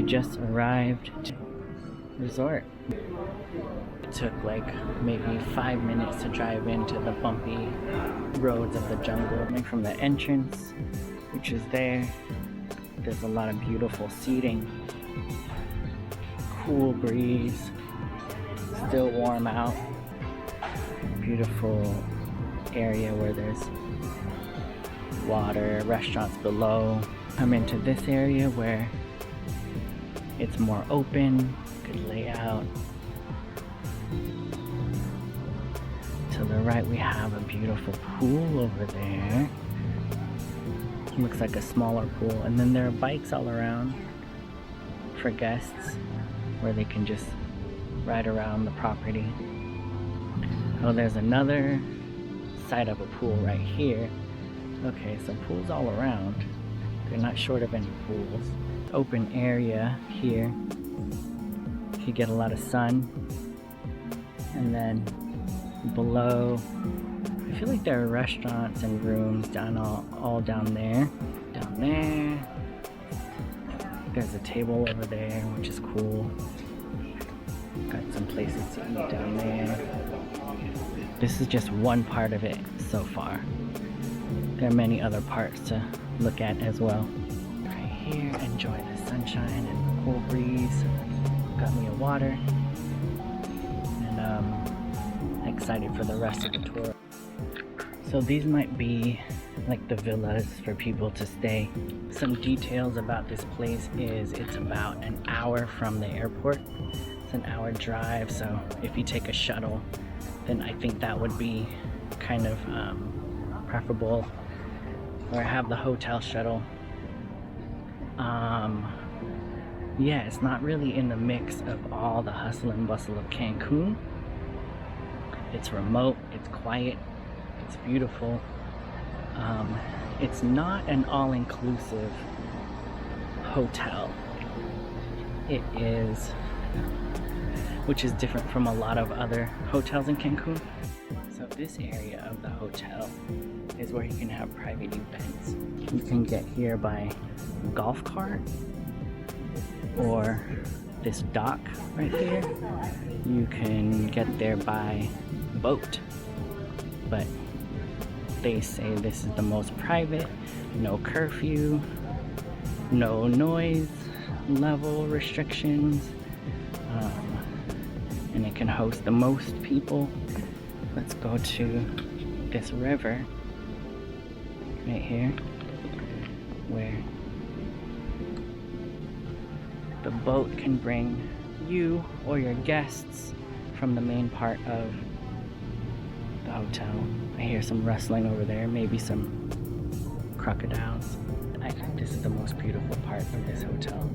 just arrived to the resort. It took like maybe 5 minutes to drive into the bumpy roads of the jungle. Coming from the entrance, which is there, there's a lot of beautiful seating, cool breeze, still warm out, beautiful area where there's water, restaurants below. I'm into this area where it's more open, good layout. To the right we have a beautiful pool over there. Looks like a smaller pool, and then there are bikes all around for guests where they can just ride around the property. Oh, there's another side of a pool right here. Okay, so pools all around. They're not short of any pools. Open area here. You get a lot of sun. And then below, I feel like there are restaurants and rooms down all down there. Down there. There's a table over there, which is cool. Got some places to eat down there. This is just one part of it so far. There are many other parts to look at as well. Right here, enjoy the sunshine and the cool breeze. Got me a water. And excited for the rest of the tour. So these might be like the villas for people to stay. Some details about this place is it's about an hour from the airport. It's an hour drive, so if you take a shuttle, then I think that would be kind of preferable. Or have the hotel shuttle. Yeah, it's not really in the mix of all the hustle and bustle of Cancun. It's remote, it's quiet, it's beautiful. It's not an all-inclusive hotel. It is, which is different from a lot of other hotels in Cancun. So this area of the hotel is where you can have private events. You can get here by golf cart, or this dock right here. You can get there by boat, but they say this is the most private, no curfew, no noise level restrictions, and it can host the most people. Let's go to this river right here, where the boat can bring you or your guests from the main part of the hotel. I hear some rustling over there, maybe some crocodiles. I think this is the most beautiful part of this hotel.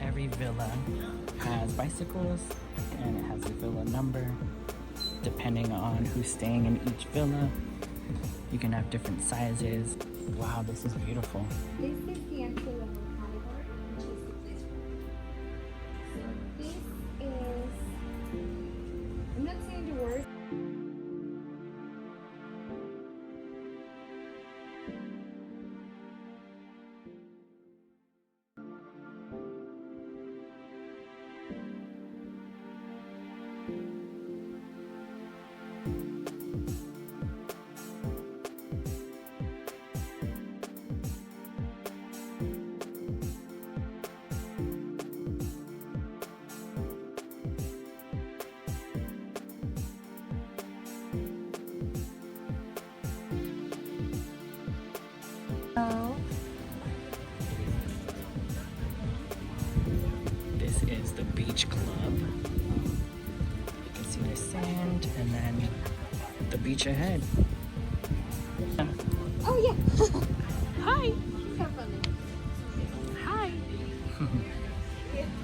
Every villa has bicycles, and it has a villa number. Depending on who's staying in each villa, you can have different sizes. Wow, this is beautiful. This is the entry level category, which is the Bliss Pool. So this is, I'm not saying the worst. This is the beach club. You can see the sand and then the beach ahead. Oh yeah. Hi. Have fun. Hi.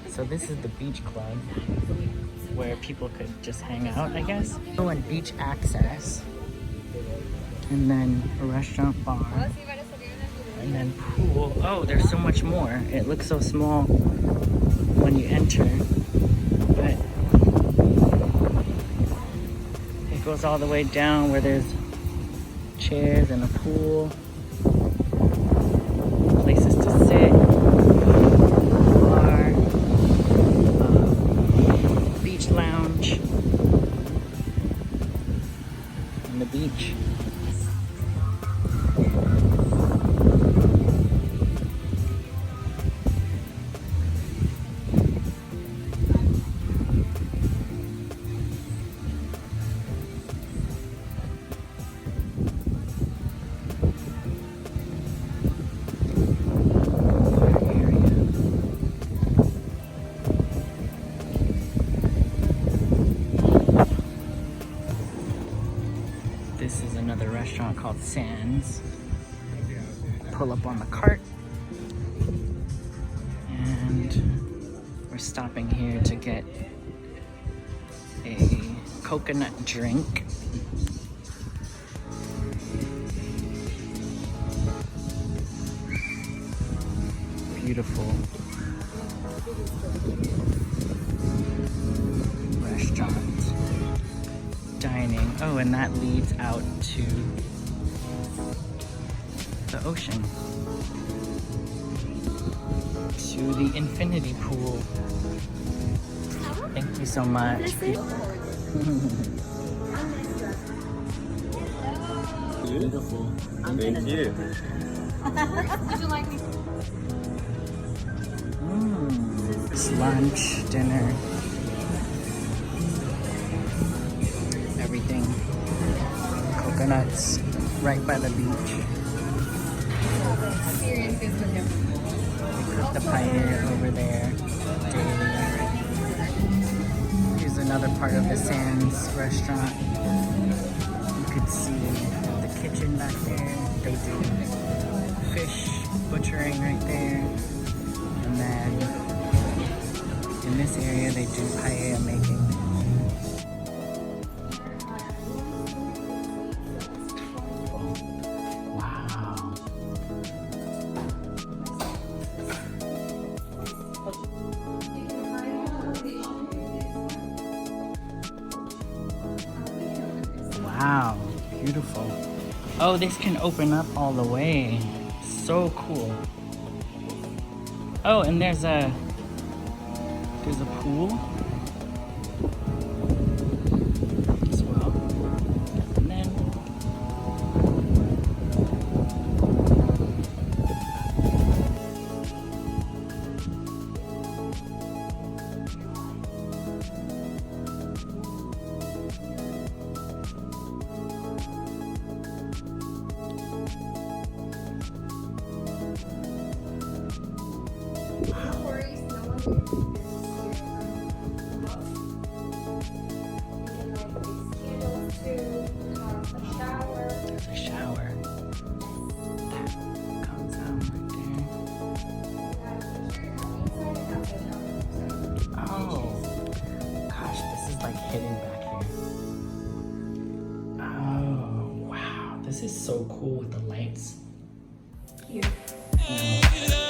So this is the beach club where people could just hang out, I guess. Oh, and beach access. And then a restaurant bar. And then pool. Oh, there's so much more. It looks so small when you enter. But it goes all the way down where there's chairs and a pool. Places to sit. Bar. Beach lounge. And the beach. This is another restaurant called Sands. Pull up on the cart. And we're stopping here to get a coconut drink. Beautiful restaurant. Dining. Oh, and that leads out to the ocean. To the infinity pool. Thank you so much. Beautiful. Thank you. Would you like me? It's lunch, dinner. Everything. Coconuts right by the beach. Experiences with him. They cook the paella over there daily. Here's another part of the Sands restaurant. You could see the kitchen back there. They do fish butchering right there. And then in this area they do paella making. Wow, beautiful. Oh, this can open up all the way. So cool. Oh, and there's a pool as well. And then there's a shower that comes out right there. Oh, gosh, this is like hidden back here. Oh, wow, this is so cool with the lights. Here. Yeah.